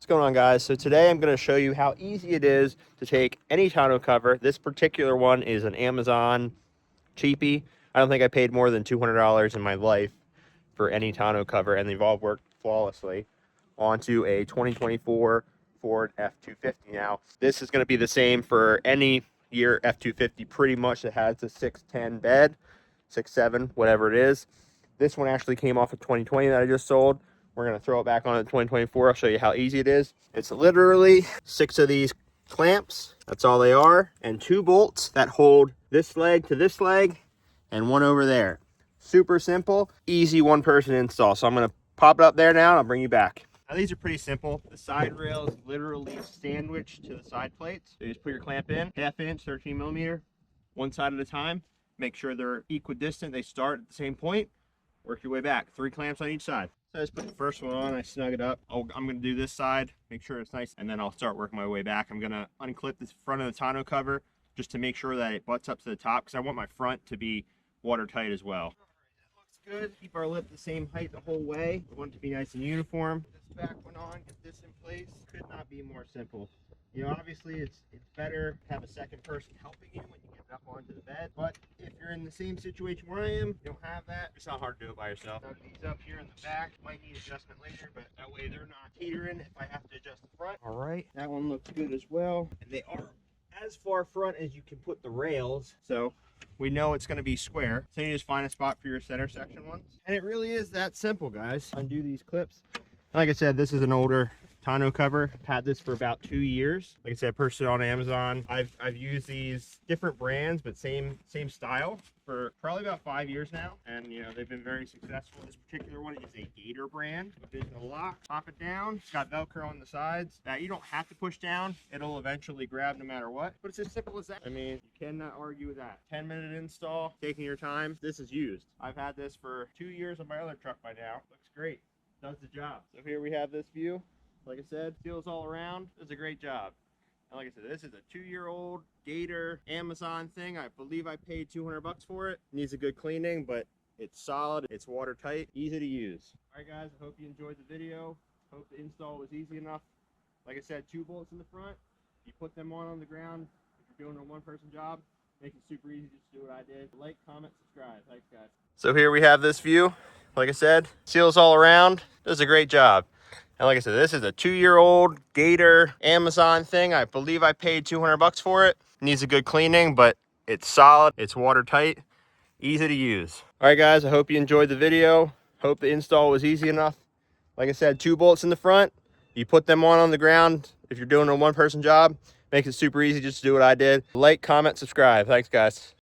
What's going on, guys? So today I'm going to show you how easy it is to take any tonneau cover. This particular one is an Amazon cheapie. I don't think I paid more than $200 in my life for any tonneau cover, and they've all worked flawlessly onto a 2024 Ford F-250. Now, this is going to be the same for any year F-250 pretty much that has a 610 bed, 6.7, whatever it is. This one actually came off of 2020 that I just sold. We're going to throw it back on in 2024. I'll show you how easy it is. It's literally 6 of these clamps. That's all they are. And 2 bolts that hold this leg to this leg and one over there. Super simple, easy one-person install. So I'm going to pop it up there now and I'll bring you back. Now these are pretty simple. The side rail is literally sandwiched to the side plates. So you just put your clamp in, 1/2 inch, 13 millimeter, one side at a time. Make sure they're equidistant. They start at the same point. Work your way back. 3 clamps on each side. So I just put the first one on, I snug it up. I'm going to do this side, make sure it's nice, and then I'll start working my way back. I'm going to unclip this front of the tonneau cover just to make sure that it butts up to the top, because I want my front to be watertight as well. That looks good. Keep our lip the same height the whole way. We want it to be nice and uniform. Put this back one on, get this in place. Could not be more simple. You know, obviously it's better to have a second person helping you when you get up onto the bed, but if you're in the same situation where I am, you don't have that, it's not hard to do it by yourself. Tuck these up here in the back. Might need adjustment later, but that way they're not teetering if I have to adjust the front. All right, that one looks good as well. And they are as far front as you can put the rails, so we know it's going to be square. So you just find a spot for your center section ones. And it really is that simple, guys. Undo these clips. Like I said, this is an older tonneau cover. I've had this for about 2 years. Like I said, I purchased it on Amazon. I've used these different brands, but same style for probably about 5 years now. And you know, they've been very successful. This particular one is a Gator brand. There's a lock, pop it down. It's got Velcro on the sides that you don't have to push down. It'll eventually grab no matter what. But it's as simple as that. I mean, you cannot argue with that. 10-minute install, taking your time. This is used. I've had this for 2 years on my other truck by now. Looks great. Does the job. So here we have this view. Like I said, seals all around. Does a great job. And like I said, this is a 2-year-old Gator Amazon thing. I believe I paid $200 for it. Needs a good cleaning, but it's solid. It's watertight, easy to use. All right, guys, I hope you enjoyed the video. Hope the install was easy enough. Like I said, 2 bolts in the front. You put them on the ground. If you're doing a one-person job, make it super easy. Just do what I did. Like, comment, subscribe. Thanks, guys. So here we have this view. Like I said, seals all around. Does a great job. And like I said, this is a 2-year-old Gator Amazon thing. I believe I paid $200 for it. Needs a good cleaning, but it's solid. It's watertight, easy to use. All right, guys, I hope you enjoyed the video. Hope the install was easy enough. Like I said, 2 bolts in the front. You put them on the ground. If you're doing a one-person job, makes it super easy just to do what I did. Like, comment, subscribe. Thanks, guys.